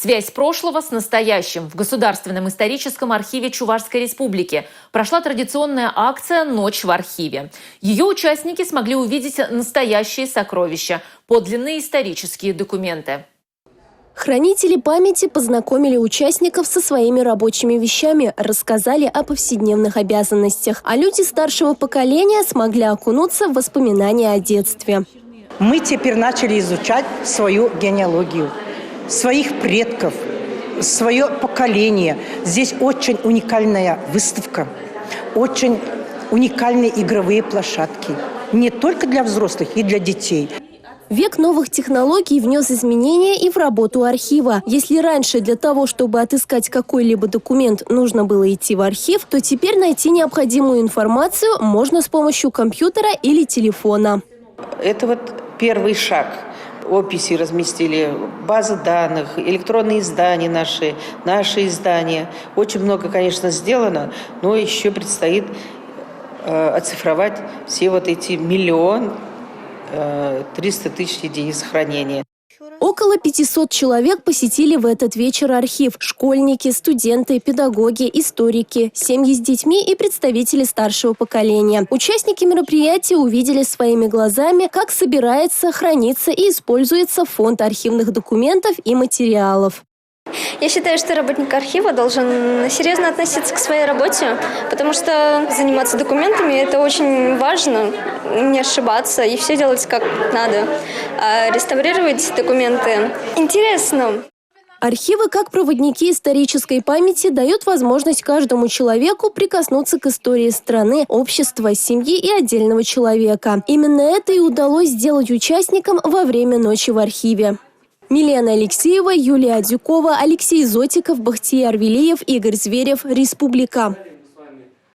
Связь прошлого с настоящим. В Государственном историческом архиве Чувашской Республики прошла традиционная акция «Ночь в архиве». Ее участники смогли увидеть настоящие сокровища, подлинные исторические документы. Хранители памяти познакомили участников со своими рабочими вещами, рассказали о повседневных обязанностях, а люди старшего поколения смогли окунуться в воспоминания о детстве. Мы теперь начали изучать свою генеалогию, своих предков, свое поколение. Здесь очень уникальная выставка, очень уникальные игровые площадки. Не только для взрослых, и для детей. Век новых технологий внес изменения и в работу архива. Если раньше для того, чтобы отыскать какой-либо документ, нужно было идти в архив, то теперь найти необходимую информацию можно с помощью компьютера или телефона. Это вот первый шаг. Описи разместили, базы данных, электронные издания наши издания. Очень много, конечно, сделано, но еще предстоит оцифровать все вот эти 1 300 000 единиц хранения. Около 500 человек посетили в этот вечер архив. Школьники, студенты, педагоги, историки, семьи с детьми и представители старшего поколения. Участники мероприятия увидели своими глазами, как собирается, хранится и используется фонд архивных документов и материалов. Я считаю, что работник архива должен серьезно относиться к своей работе, потому что заниматься документами – это очень важно, не ошибаться и все делать как надо. А реставрировать документы интересно. Архивы, как проводники исторической памяти, дают возможность каждому человеку прикоснуться к истории страны, общества, семьи и отдельного человека. Именно это и удалось сделать участникам во время ночи в архиве. Милена Алексеева, Юлия Адюкова, Алексей Зотиков, Бахтияр Велиев, Игорь Зверев. Республика.